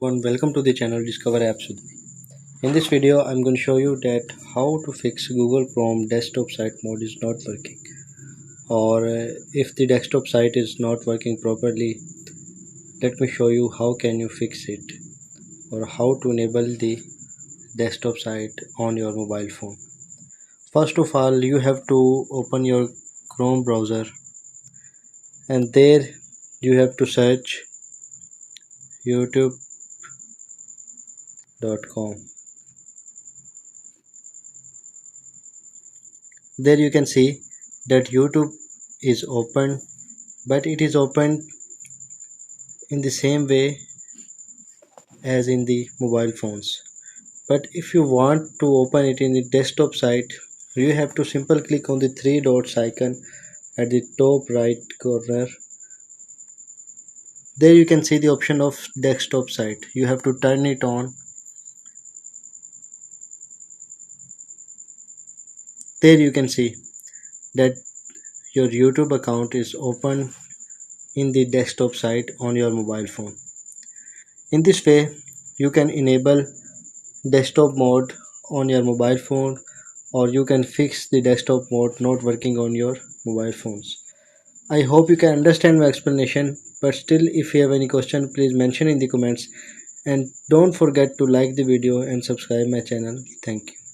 Everyone, welcome to the channel Discover Apps with me. In this video, I'm going to show you that how to fix Google Chrome desktop site mode is not working, or if the desktop site is not working properly. Let me show you how can you fix it, or how to enable the desktop site on your mobile phone. First of all, you have to open your Chrome browser, and there you have to search youtube.com. There you can see that YouTube is open, but it is open in the same way as in the mobile phones. But if you want to open it in the desktop site, you have to simply click on the three dots icon at the top right corner. There you can see the option of desktop site. You have to turn it on. There you can see that your YouTube account is open in the desktop site on your mobile phone. In this way, you can enable desktop mode on your mobile phone, or you can fix the desktop mode not working on your mobile phones. I hope you can understand my explanation, but still if you have any question, please mention in the comments, and don't forget to like the video and subscribe my channel. Thank you.